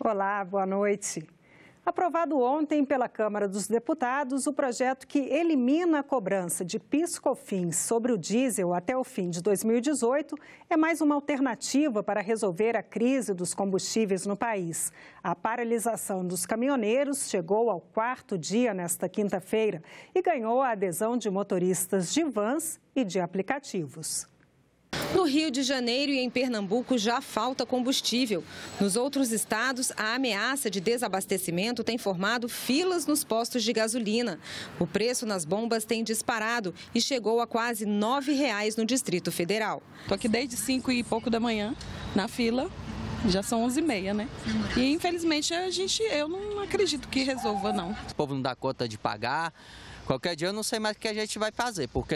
Olá, boa noite. Aprovado ontem pela Câmara dos Deputados, o projeto que elimina a cobrança de PIS/COFINS sobre o diesel até o fim de 2018 é mais uma alternativa para resolver a crise dos combustíveis no país. A paralisação dos caminhoneiros chegou ao 4º dia nesta quinta-feira e ganhou a adesão de motoristas de vans e de aplicativos. No Rio de Janeiro e em Pernambuco já falta combustível. Nos outros estados, a ameaça de desabastecimento tem formado filas nos postos de gasolina. O preço nas bombas tem disparado e chegou a quase R$ 9,00 no Distrito Federal. Estou aqui desde 5 e pouco da manhã na fila, já são 11h30, né? E infelizmente eu não acredito que resolva, não. O povo não dá conta de pagar. Qualquer dia eu não sei mais o que a gente vai fazer, porque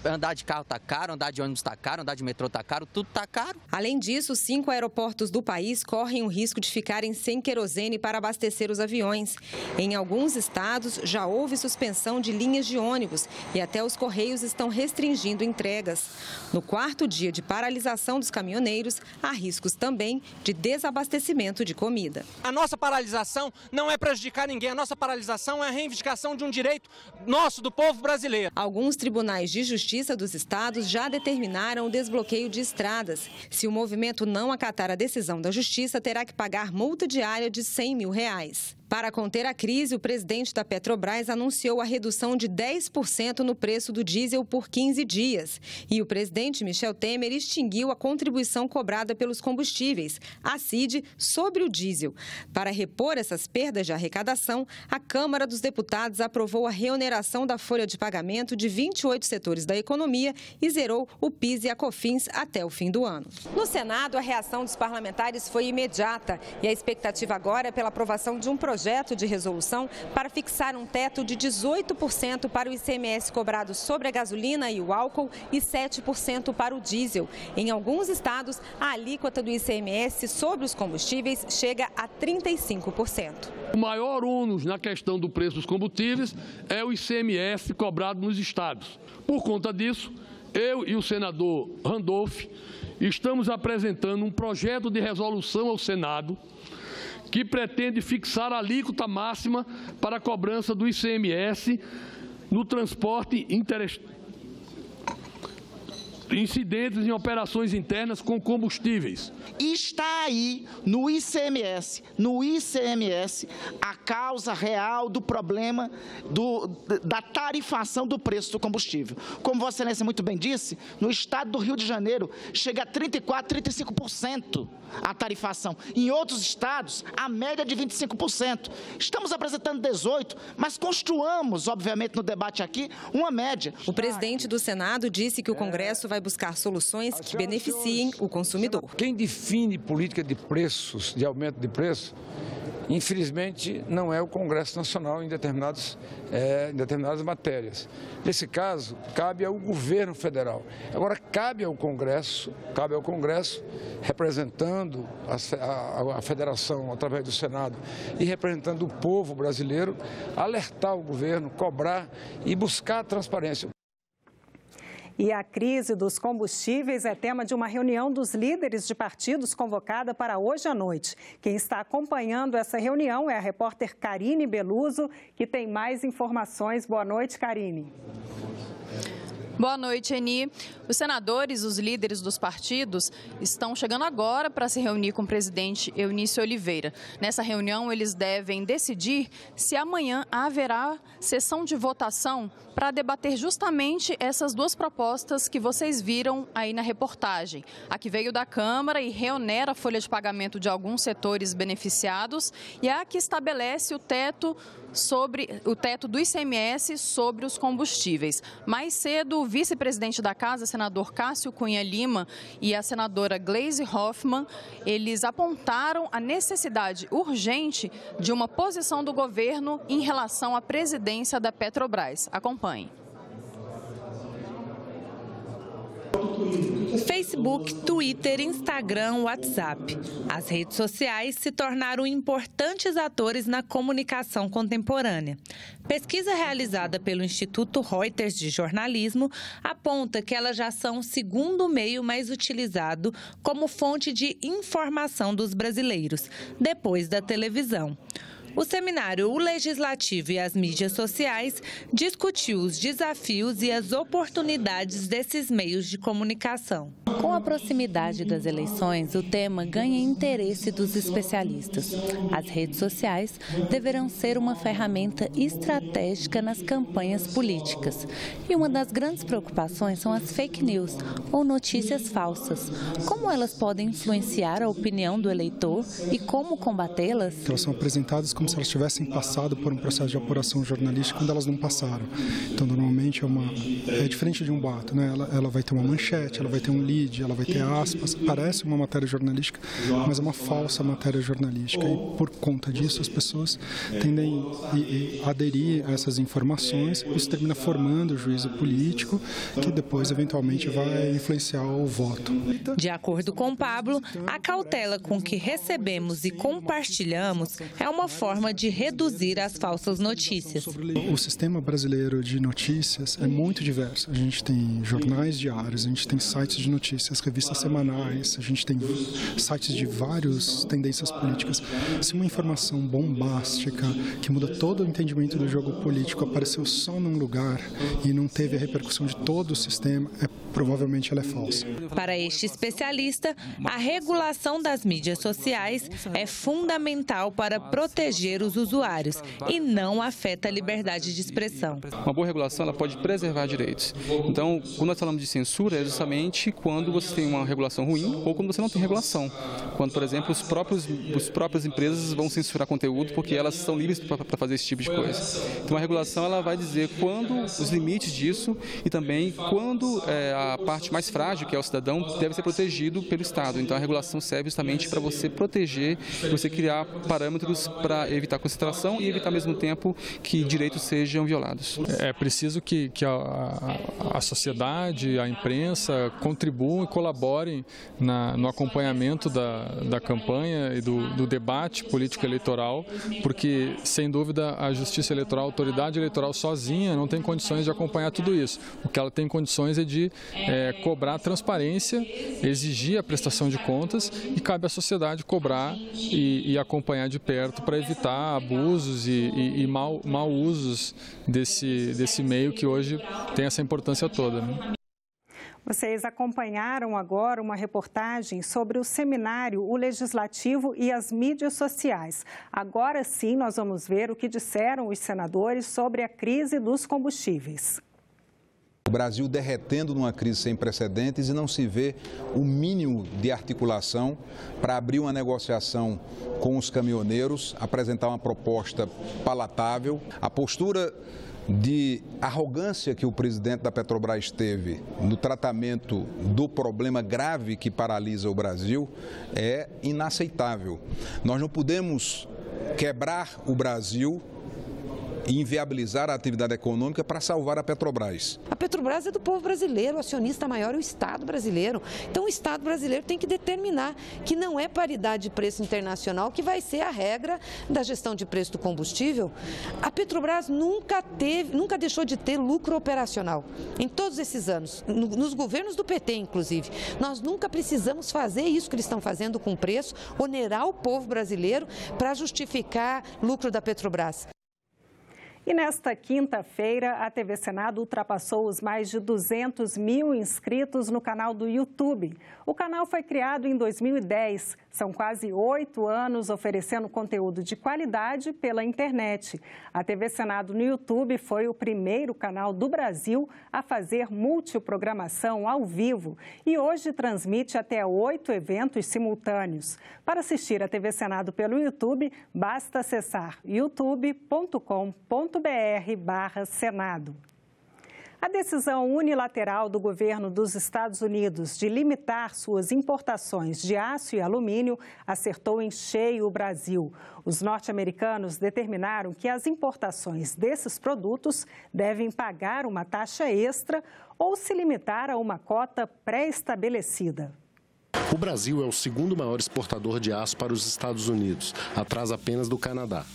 andar de carro tá caro, andar de ônibus tá caro, andar de metrô tá caro, tudo tá caro. Além disso, 5 aeroportos do país correm o risco de ficarem sem querosene para abastecer os aviões. Em alguns estados, já houve suspensão de linhas de ônibus e até os Correios estão restringindo entregas. No 4º dia de paralisação dos caminhoneiros, há riscos também de desabastecimento de comida. A nossa paralisação não é prejudicar ninguém, a nossa paralisação é a reivindicação de um direito nosso, do povo brasileiro. Alguns tribunais de justiça dos estados já determinaram o desbloqueio de estradas. Se o movimento não acatar a decisão da justiça, terá que pagar multa diária de R$ 100 mil. Para conter a crise, o presidente da Petrobras anunciou a redução de 10% no preço do diesel por 15 dias. E o presidente Michel Temer extinguiu a contribuição cobrada pelos combustíveis, a CID, sobre o diesel. Para repor essas perdas de arrecadação, a Câmara dos Deputados aprovou a reoneração da folha de pagamento de 28 setores da economia e zerou o PIS e a COFINS até o fim do ano. No Senado, a reação dos parlamentares foi imediata e a expectativa agora é pela aprovação de um projeto de resolução para fixar um teto de 18% para o ICMS cobrado sobre a gasolina e o álcool e 7% para o diesel. Em alguns estados, a alíquota do ICMS sobre os combustíveis chega a 35%. O maior ônus na questão do preço dos combustíveis é o ICMS cobrado nos estados. Por conta disso, eu e o senador Randolph estamos apresentando um projeto de resolução ao Senado que pretende fixar a alíquota máxima para a cobrança do ICMS no transporte incidentes em operações internas com combustíveis. Está aí no ICMS, a causa real do problema da tarifação do preço do combustível. Como Vossa Excelência muito bem disse, no estado do Rio de Janeiro chega a 34%, 35% a tarifação. Em outros estados, a média é de 25%. Estamos apresentando 18%, mas construamos, obviamente, no debate aqui, uma média. O presidente do Senado disse que o Congresso vai buscar soluções que beneficiem o consumidor. Quem define política de preços, de aumento de preço, infelizmente não é o Congresso Nacional em determinadas matérias. Nesse caso, cabe ao governo federal. Agora, cabe ao Congresso, representando a federação através do Senado e representando o povo brasileiro, alertar o governo, cobrar e buscar transparência. E a crise dos combustíveis é tema de uma reunião dos líderes de partidos convocada para hoje à noite. Quem está acompanhando essa reunião é a repórter Karine Beluso, que tem mais informações. Boa noite, Karine. Boa noite, Eni. Os senadores, os líderes dos partidos, estão chegando agora para se reunir com o presidente Eunício Oliveira. Nessa reunião, eles devem decidir se amanhã haverá sessão de votação para debater justamente essas duas propostas que vocês viram aí na reportagem. A que veio da Câmara e reonera a folha de pagamento de alguns setores beneficiados e a que estabelece o teto do ICMS sobre os combustíveis. Mais cedo, o vice-presidente da Casa, senador Cássio Cunha Lima, e a senadora Gleisi Hoffmann, eles apontaram a necessidade urgente de uma posição do governo em relação à presidência da Petrobras. Acompanhe. Facebook, Twitter, Instagram, WhatsApp. As redes sociais se tornaram importantes atores na comunicação contemporânea. Pesquisa realizada pelo Instituto Reuters de Jornalismo aponta que elas já são o segundo meio mais utilizado como fonte de informação dos brasileiros, depois da televisão. O seminário O Legislativo e as Mídias Sociais discutiu os desafios e as oportunidades desses meios de comunicação. Com a proximidade das eleições, o tema ganha interesse dos especialistas. As redes sociais deverão ser uma ferramenta estratégica nas campanhas políticas. E uma das grandes preocupações são as fake news, ou notícias falsas. Como elas podem influenciar a opinião do eleitor e como combatê-las? Elas são apresentadas como se elas tivessem passado por um processo de apuração jornalística quando elas não passaram. Então, normalmente é diferente de um boato, né? Ela vai ter uma manchete, ela vai ter um lead, ela vai ter aspas, parece uma matéria jornalística, mas é uma falsa matéria jornalística. E por conta disso, as pessoas tendem a aderir a essas informações, isso termina formando o juízo político, que depois, eventualmente, vai influenciar o voto. De acordo com Pablo, a cautela com que recebemos e compartilhamos é uma forma de reduzir as falsas notícias. O sistema brasileiro de notícias é muito diverso. A gente tem jornais diários, a gente tem sites de notícias, revistas semanais, a gente tem sites de várias tendências políticas. Se uma informação bombástica, que muda todo o entendimento do jogo político, apareceu só num lugar e não teve a repercussão de todo o sistema, provavelmente ela é falsa. Para este especialista, a regulação das mídias sociais é fundamental para proteger os usuários e não afeta a liberdade de expressão. Uma boa regulação ela pode preservar direitos. Então, quando nós falamos de censura, é justamente quando você tem uma regulação ruim ou quando você não tem regulação. Quando, por exemplo, as próprias empresas vão censurar conteúdo porque elas são livres para fazer esse tipo de coisa. Então, a regulação ela vai dizer quando os limites disso e também quando a parte mais frágil, que é o cidadão, deve ser protegido pelo Estado. Então, a regulação serve justamente para você proteger, você criar parâmetros para evitar concentração e evitar ao mesmo tempo que direitos sejam violados. É preciso que a sociedade, a imprensa contribuam e colaborem no acompanhamento da campanha e do debate político-eleitoral, porque, sem dúvida, a Justiça Eleitoral, a autoridade eleitoral sozinha não tem condições de acompanhar tudo isso. O que ela tem condições é de cobrar transparência, exigir a prestação de contas e cabe à sociedade cobrar e acompanhar de perto para evitar abusos e mau usos desse meio que hoje tem essa importância toda, né? Vocês acompanharam agora uma reportagem sobre o seminário O Legislativo e as Mídias Sociais. Agora sim nós vamos ver o que disseram os senadores sobre a crise dos combustíveis. O Brasil derretendo numa crise sem precedentes e não se vê o mínimo de articulação para abrir uma negociação com os caminhoneiros, apresentar uma proposta palatável. A postura de arrogância que o presidente da Petrobras teve no tratamento do problema grave que paralisa o Brasil é inaceitável. Nós não podemos quebrar o Brasil e inviabilizar a atividade econômica para salvar a Petrobras. A Petrobras é do povo brasileiro, o acionista maior é o Estado brasileiro. Então o Estado brasileiro tem que determinar que não é paridade de preço internacional que vai ser a regra da gestão de preço do combustível. A Petrobras nunca deixou de ter lucro operacional em todos esses anos, nos governos do PT inclusive. Nós nunca precisamos fazer isso que eles estão fazendo com o preço, onerar o povo brasileiro para justificar lucro da Petrobras. E nesta quinta-feira, a TV Senado ultrapassou os mais de 200 mil inscritos no canal do YouTube. O canal foi criado em 2010. São quase 8 anos oferecendo conteúdo de qualidade pela internet. A TV Senado no YouTube foi o primeiro canal do Brasil a fazer multiprogramação ao vivo e hoje transmite até 8 eventos simultâneos. Para assistir a TV Senado pelo YouTube, basta acessar youtube.com.br/Senado. A decisão unilateral do governo dos Estados Unidos de limitar suas importações de aço e alumínio acertou em cheio o Brasil. Os norte-americanos determinaram que as importações desses produtos devem pagar uma taxa extra ou se limitar a uma cota pré-estabelecida. O Brasil é o segundo maior exportador de aço para os Estados Unidos, atrás apenas do Canadá.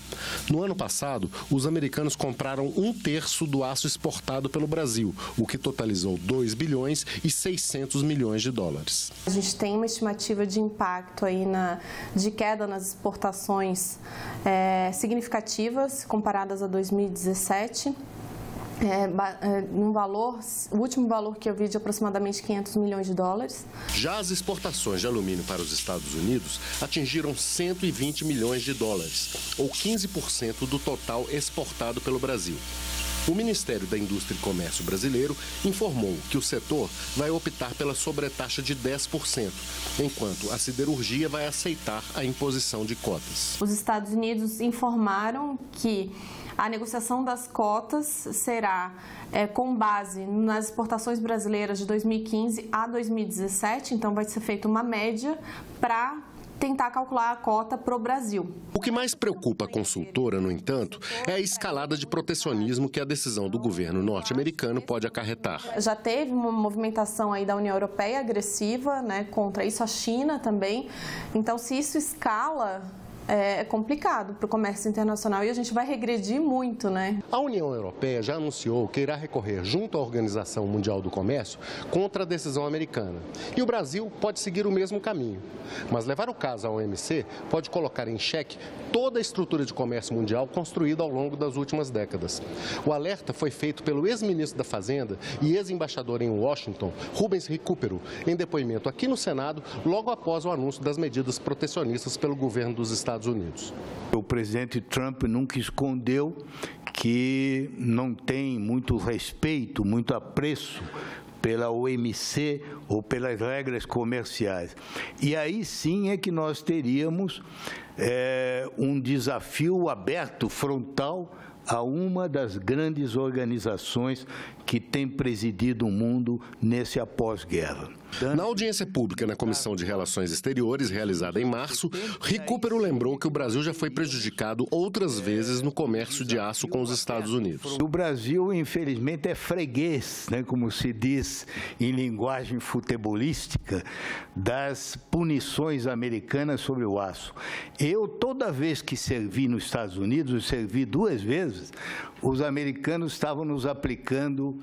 No ano passado, os americanos compraram 1/3 do aço exportado pelo Brasil, o que totalizou 2 bilhões e 600 milhões de dólares. A gente tem uma estimativa de impacto aí de queda nas exportações significativas comparadas a 2017. O último valor que eu vi de aproximadamente 500 milhões de dólares. Já as exportações de alumínio para os Estados Unidos atingiram 120 milhões de dólares, ou 15% do total exportado pelo Brasil. O Ministério da Indústria e Comércio brasileiro informou que o setor vai optar pela sobretaxa de 10%, enquanto a siderurgia vai aceitar a imposição de cotas. Os Estados Unidos informaram que a negociação das cotas será com base nas exportações brasileiras de 2015 a 2017, então vai ser feita uma média para tentar calcular a cota para o Brasil. O que mais preocupa a consultora, no entanto, é a escalada de protecionismo que a decisão do governo norte-americano pode acarretar. Já teve uma movimentação aí da União Europeia agressiva, contra isso, a China também. Então, se isso escala, é complicado para o comércio internacional e a gente vai regredir muito, A União Europeia já anunciou que irá recorrer junto à Organização Mundial do Comércio contra a decisão americana. E o Brasil pode seguir o mesmo caminho. Mas levar o caso à OMC pode colocar em xeque toda a estrutura de comércio mundial construída ao longo das últimas décadas. O alerta foi feito pelo ex-ministro da Fazenda e ex-embaixador em Washington, Rubens Recupero, em depoimento aqui no Senado, logo após o anúncio das medidas protecionistas pelo governo dos Estados Unidos. O presidente Trump nunca escondeu que não tem muito respeito, muito apreço pela OMC ou pelas regras comerciais. E aí sim é que nós teríamos um desafio aberto, frontal, a uma das grandes organizações que tem presidido o mundo nesse após-guerra. Na audiência pública na Comissão de Relações Exteriores, realizada em março, Recupero lembrou que o Brasil já foi prejudicado outras vezes no comércio de aço com os Estados Unidos. O Brasil, infelizmente, é freguês, como se diz em linguagem futebolística, das punições americanas sobre o aço. Eu, toda vez que servi nos Estados Unidos, eu servi 2 vezes, os americanos estavam nos aplicando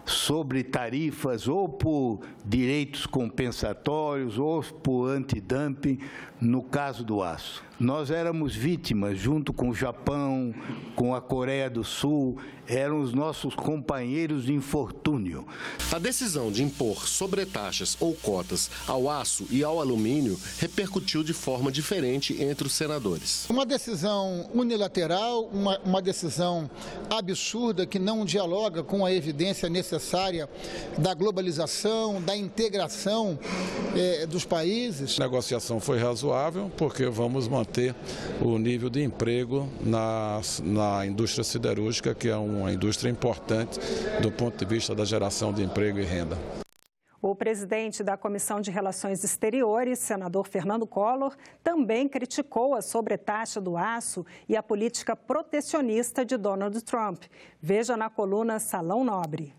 sobre tarifas ou por direitos compensatórios ou por antidumping no caso do aço. Nós éramos vítimas, junto com o Japão, com a Coreia do Sul, eram os nossos companheiros de infortúnio. A decisão de impor sobretaxas ou cotas ao aço e ao alumínio repercutiu de forma diferente entre os senadores. Uma decisão unilateral, uma decisão absurda que não dialoga com a evidência necessária da globalização, da integração dos países. A negociação foi razoável porque vamos manter o nível de emprego na indústria siderúrgica, que é uma indústria importante do ponto de vista da geração de emprego e renda. O presidente da Comissão de Relações Exteriores, senador Fernando Collor, também criticou a sobretaxa do aço e a política protecionista de Donald Trump. Veja na coluna Salão Nobre.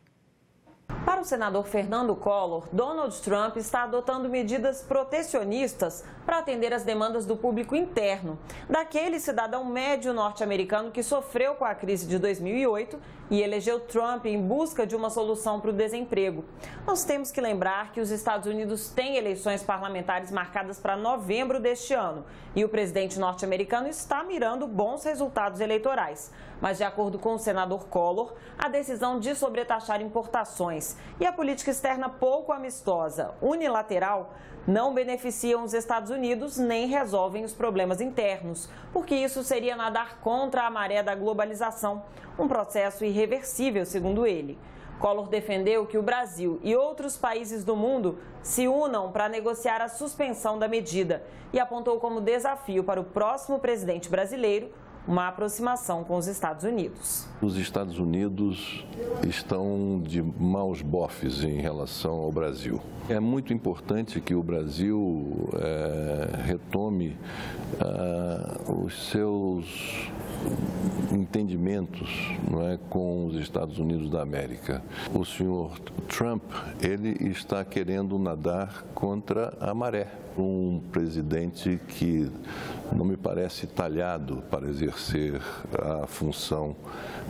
Para o senador Fernando Collor, Donald Trump está adotando medidas protecionistas para atender às demandas do público interno, daquele cidadão médio norte-americano que sofreu com a crise de 2008 e elegeu Trump em busca de uma solução para o desemprego. Nós temos que lembrar que os Estados Unidos têm eleições parlamentares marcadas para novembro deste ano e o presidente norte-americano está mirando bons resultados eleitorais. Mas, de acordo com o senador Collor, a decisão de sobretaxar importações e a política externa pouco amistosa, unilateral, não beneficiam os Estados Unidos nem resolvem os problemas internos, porque isso seria nadar contra a maré da globalização, um processo irreversível, segundo ele. Collor defendeu que o Brasil e outros países do mundo se unam para negociar a suspensão da medida e apontou como desafio para o próximo presidente brasileiro uma aproximação com os Estados Unidos. Os Estados Unidos estão de maus bofes em relação ao Brasil. É muito importante que o Brasil retome os seus entendimentos, não é, com os Estados Unidos da América. O senhor Trump, ele está querendo nadar contra a maré. Um presidente que não me parece talhado para exercer a função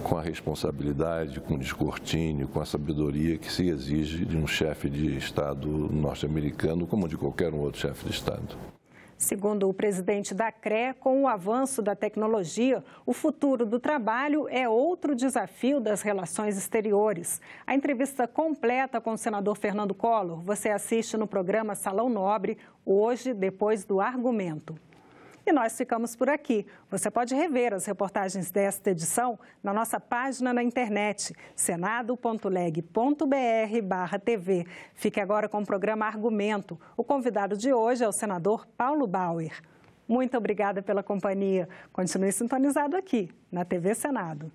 com a responsabilidade, com o descortínio, com a sabedoria que se exige de um chefe de Estado norte-americano, como de qualquer um outro chefe de Estado. Segundo o presidente da CRE, com o avanço da tecnologia, o futuro do trabalho é outro desafio das relações exteriores. A entrevista completa com o senador Fernando Collor você assiste no programa Salão Nobre, hoje, depois do argumento. E nós ficamos por aqui. Você pode rever as reportagens desta edição na nossa página na internet, senado.leg.br/TV. Fique agora com o programa Argumento. O convidado de hoje é o senador Paulo Bauer. Muito obrigada pela companhia. Continue sintonizado aqui, na TV Senado.